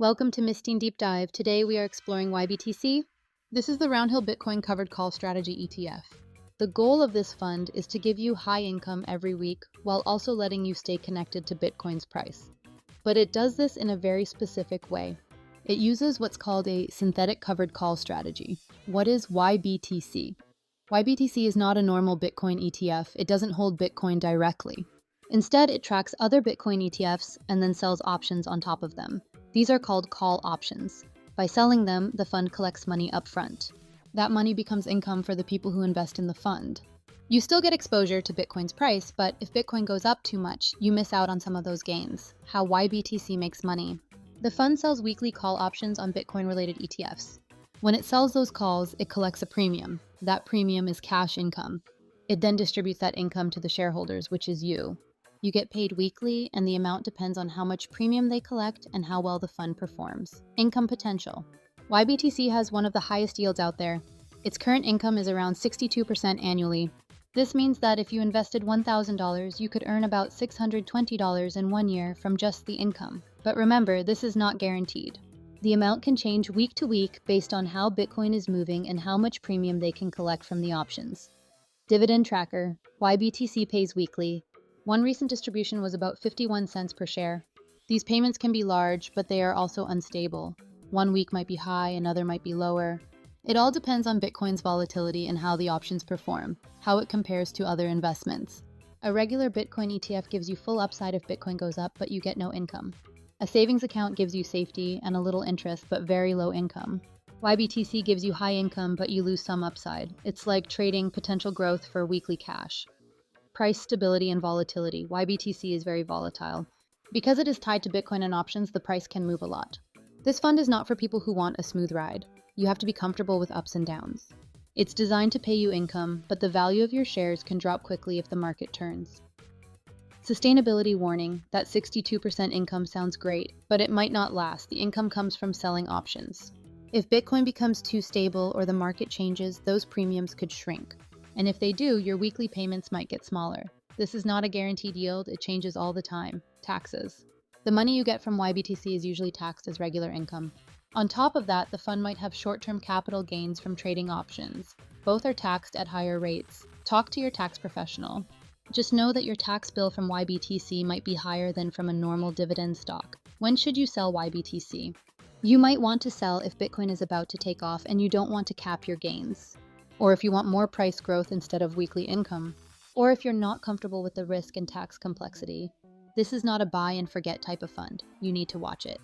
Welcome to Mistine Deep Dive. Today we are exploring YBTC. This is the Roundhill Bitcoin Covered Call Strategy ETF. The goal of this fund is to give you high income every week while also letting you stay connected to Bitcoin's price. But it does this in a very specific way. It uses what's called a synthetic covered call strategy. What is YBTC? YBTC is not a normal Bitcoin ETF. It doesn't hold Bitcoin directly. Instead, it tracks other Bitcoin ETFs and then sells options on top of them. These are called call options. By selling them, the fund collects money up front. That money becomes income for the people who invest in the fund. You still get exposure to Bitcoin's price, but if Bitcoin goes up too much, you miss out on some of those gains. How YBTC makes money. The fund sells weekly call options on Bitcoin-related ETFs. When it sells those calls, it collects a premium. That premium is cash income. It then distributes that income to the shareholders, which is you. You get paid weekly, and the amount depends on how much premium they collect and how well the fund performs. Income potential. YBTC has one of the highest yields out there. Its current income is around 62% annually. This means that if you invested $1,000, you could earn about $620 in 1 year from just the income. But remember, this is not guaranteed. The amount can change week to week based on how Bitcoin is moving and how much premium they can collect from the options. Dividend tracker. YBTC pays weekly. One recent distribution was about 51 cents per share. These payments can be large, but they are also unstable. 1 week might be high, another might be lower. It all depends on Bitcoin's volatility and how the options perform, how it compares to other investments. A regular Bitcoin ETF gives you full upside if Bitcoin goes up, but you get no income. A savings account gives you safety and a little interest, but very low income. YBTC gives you high income, but you lose some upside. It's like trading potential growth for weekly cash. Price stability and volatility. YBTC is very volatile. Because it is tied to Bitcoin and options, the price can move a lot. This fund is not for people who want a smooth ride. You have to be comfortable with ups and downs. It's designed to pay you income, but the value of your shares can drop quickly if the market turns. Sustainability warning. That 62% income sounds great, but it might not last. The income comes from selling options. If Bitcoin becomes too stable or the market changes, those premiums could shrink. And if they do, your weekly payments might get smaller. This is not a guaranteed yield, it changes all the time. Taxes. The money you get from YBTC is usually taxed as regular income. On top of that, the fund might have short-term capital gains from trading options. Both are taxed at higher rates. Talk to your tax professional. Just know that your tax bill from YBTC might be higher than from a normal dividend stock. When should you sell YBTC? You might want to sell if Bitcoin is about to take off and you don't want to cap your gains. Or if you want more price growth instead of weekly income. Or if you're not comfortable with the risk and tax complexity. This is not a buy and forget type of fund. You need to watch it.